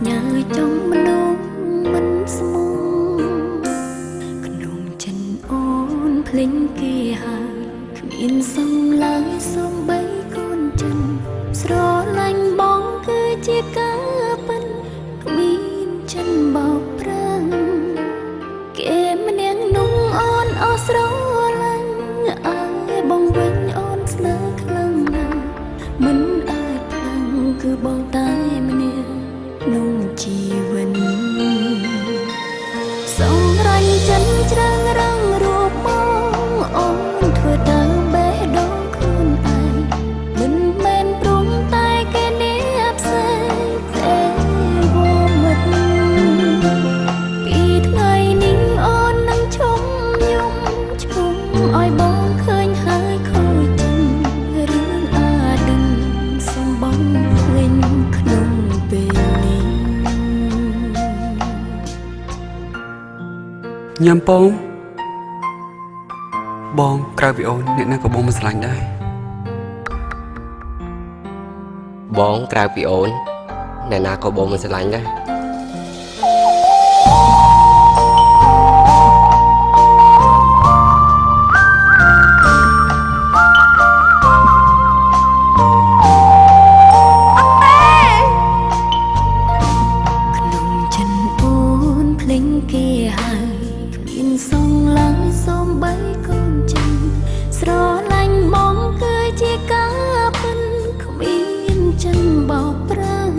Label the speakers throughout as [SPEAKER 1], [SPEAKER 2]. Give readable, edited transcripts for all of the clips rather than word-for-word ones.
[SPEAKER 1] ផ្ញើចង់មនុស្សមិនស្មងក្នុងចិនអូនភ្លេងគេហើយគ្មានសងឡើយសូម្បីកូនចិនស្រឡាញ់បងគឺជាការពិនគ្មានចិនបោកប្រាំងគេម្នាក់นุ่งអូនអស់ស្រឡាញ់អើយបងវិញអូនស្នេហ៍ខ្លាំងណាស់មិនអាចខ្លាំងគឺបងតែម្នាក់ក្នុងជីវិតសម្រាញ់ចិនច្រាំងរងរូបបងអូនធ្វើតាមបេះដូងខ្លួនឯងមិនមែនព្រមតែគេនេះផ្សេងទេវមិត្តពីថ្ងៃនេះអូននឹងឈុំយំឈុំឲ្យបងឃើញហើយខូចចិត្តរឿងអាឌិនសំបងភ្លេងក្នុងពេលនេះ
[SPEAKER 2] ញ៉ាំពងបងក្រៅពីអូនអ្នកណាក៏បងមិនស្រឡាញ់ដែរ
[SPEAKER 3] បងក្រៅពីអូនអ្នកណាក៏បងមិនស្រឡាញ់ដែរ
[SPEAKER 1] ក្នុងចិនអូនភ្លេងគេហើយគ្មានសងឡើយសូម្បីកូនចិនស្រឡាញ់បងគឺជាការពិនគ្មានចិនបោកប្រាំង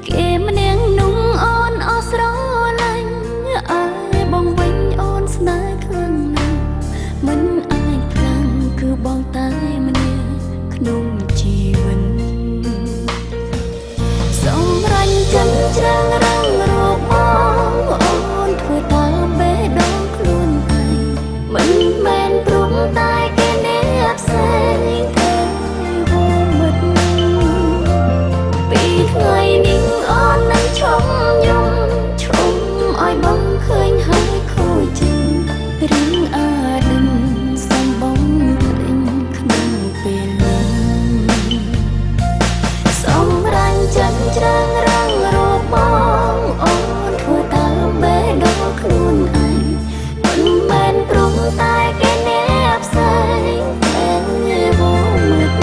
[SPEAKER 1] គេម្នាក់นุ่งអូនអស់ស្រឡាញ់អើយបងវិញអូនស្នេហ៍ខ្លាំងណាស់មិនអាចខ្លាំងគឺបងតែម្នាក់ក្នុងជីវិតសម្រាញ់ចិនច្រាំងរងរូបបងអូនធ្វើតាមបេះដូងខ្លួនឯងមិនមែនព្រមតែគេនេះផ្សេងទេវមិត្តពីថ្ងៃនេះអូននឹងឈុំយំឈុំឲ្យបងឃើញហើយខូចចិត្តរឿងអាឌិនសំបងភ្លេងក្នុងពេលនេះសម្រាញ់ចិនច្រាំងរងរូបបងអូនធ្វើតាមបេះដូងខ្លួនឯងមិនមែនព្រមតែគេនេះផ្សេងទេវមិត្ត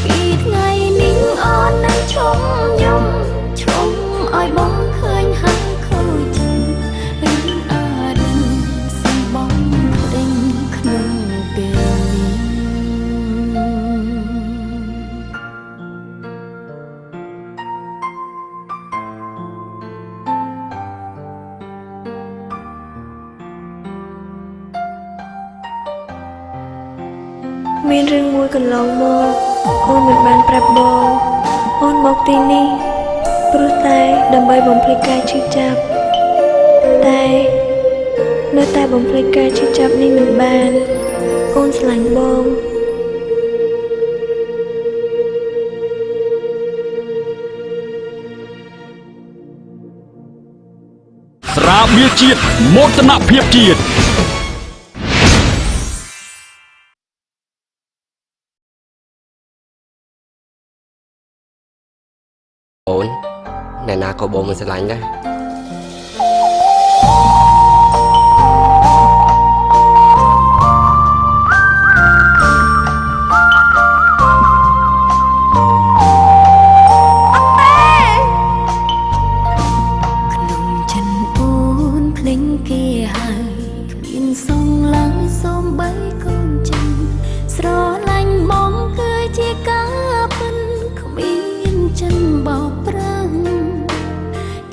[SPEAKER 1] ពីថ្ងៃនេះអូននឹងឈុំយំឈុំឲ្យបងឃើញហើយខូចចិត្តរឿងអាឌិនសំបងភ្លេងក្នុងពេលនេះ
[SPEAKER 4] មានរឿងមួយកន្លងមកអូនមិនបានប្រាប់បងអូនមកទីនេះព្រោះតែដើម្បីបំភ្លេចការឈឺចាប់តែនៅតែបំភ្លេចការឈឺចាប់នេះមិនបានអូនស្រឡាញ់បង
[SPEAKER 5] ស្រាបៀរជាតិមោទនភាពជាតិ
[SPEAKER 3] អូនអ្នកណាក៏បងមិនស្រឡាញ់ដែរ
[SPEAKER 1] ក្នុងចិនអូនភ្លេងគេហើយគ្មានសងឡើយសូម្បីកូនចិនស្រឡាញ់បងគឺជាការពិនគ្មានចិនបោកប្រាំង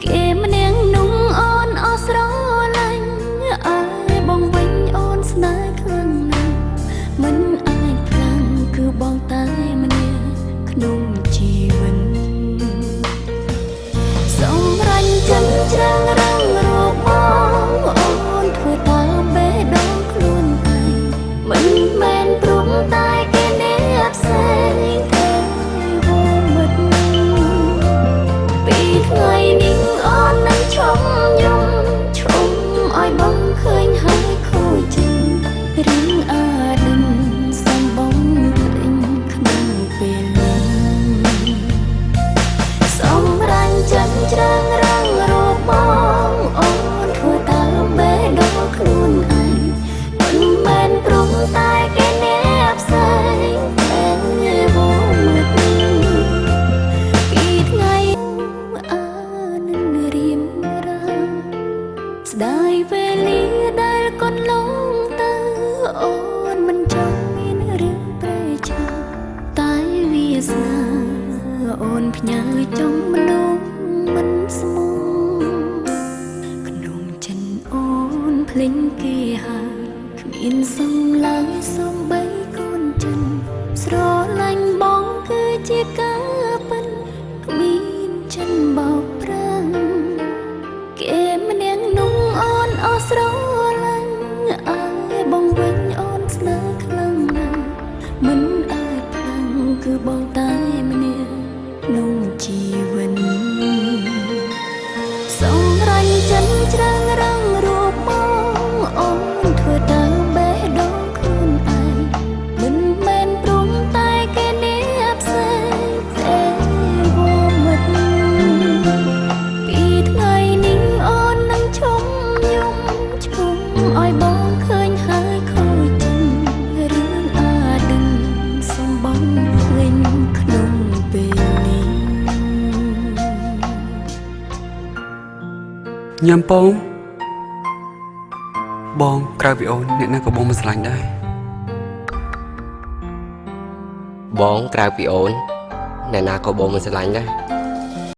[SPEAKER 1] គេម្នាក់ អូនផ្ញើចង់មនុស្សមិនស្មងក្នុងចិនអូនភ្លេងគេហើយគ្មានសំឡើយសំបីកូនចិនស្រឡាញ់បងគឺជាការពិតគ្មានចិនបោកប្រាំងគេម្នាក់នោះអូនអស់ស្រឡាញ់អើយបងវិញអូនស្នេហ៍ខ្លាំងណាស់មិនអាចផ្លាំងគឺបងតែម្នាក់ក្នុងជីវិតសម្រាញ់ចិនច្រាំងរងរូបបងអូនធ្វើតាមបេះដូងខ្លួនឯងមិនមែនព្រមតែគេនេះផ្សេងទេវមិត្តពីថ្ងៃនេះអូននឹងឈុំយំឈុំឲ្យបងឃើញហើយខូចចិត្តរឿងអាឌិនសំបងភ្លេងក្នុងពេលនេះ
[SPEAKER 2] ញ៉ាំពងបងក្រៅពីអូនអ្នកណាក៏បងមិនស្រឡាញ់ដែរ
[SPEAKER 3] បងក្រៅពីអូនអ្នកណាក៏បងមិនស្រឡាញ់ដែរ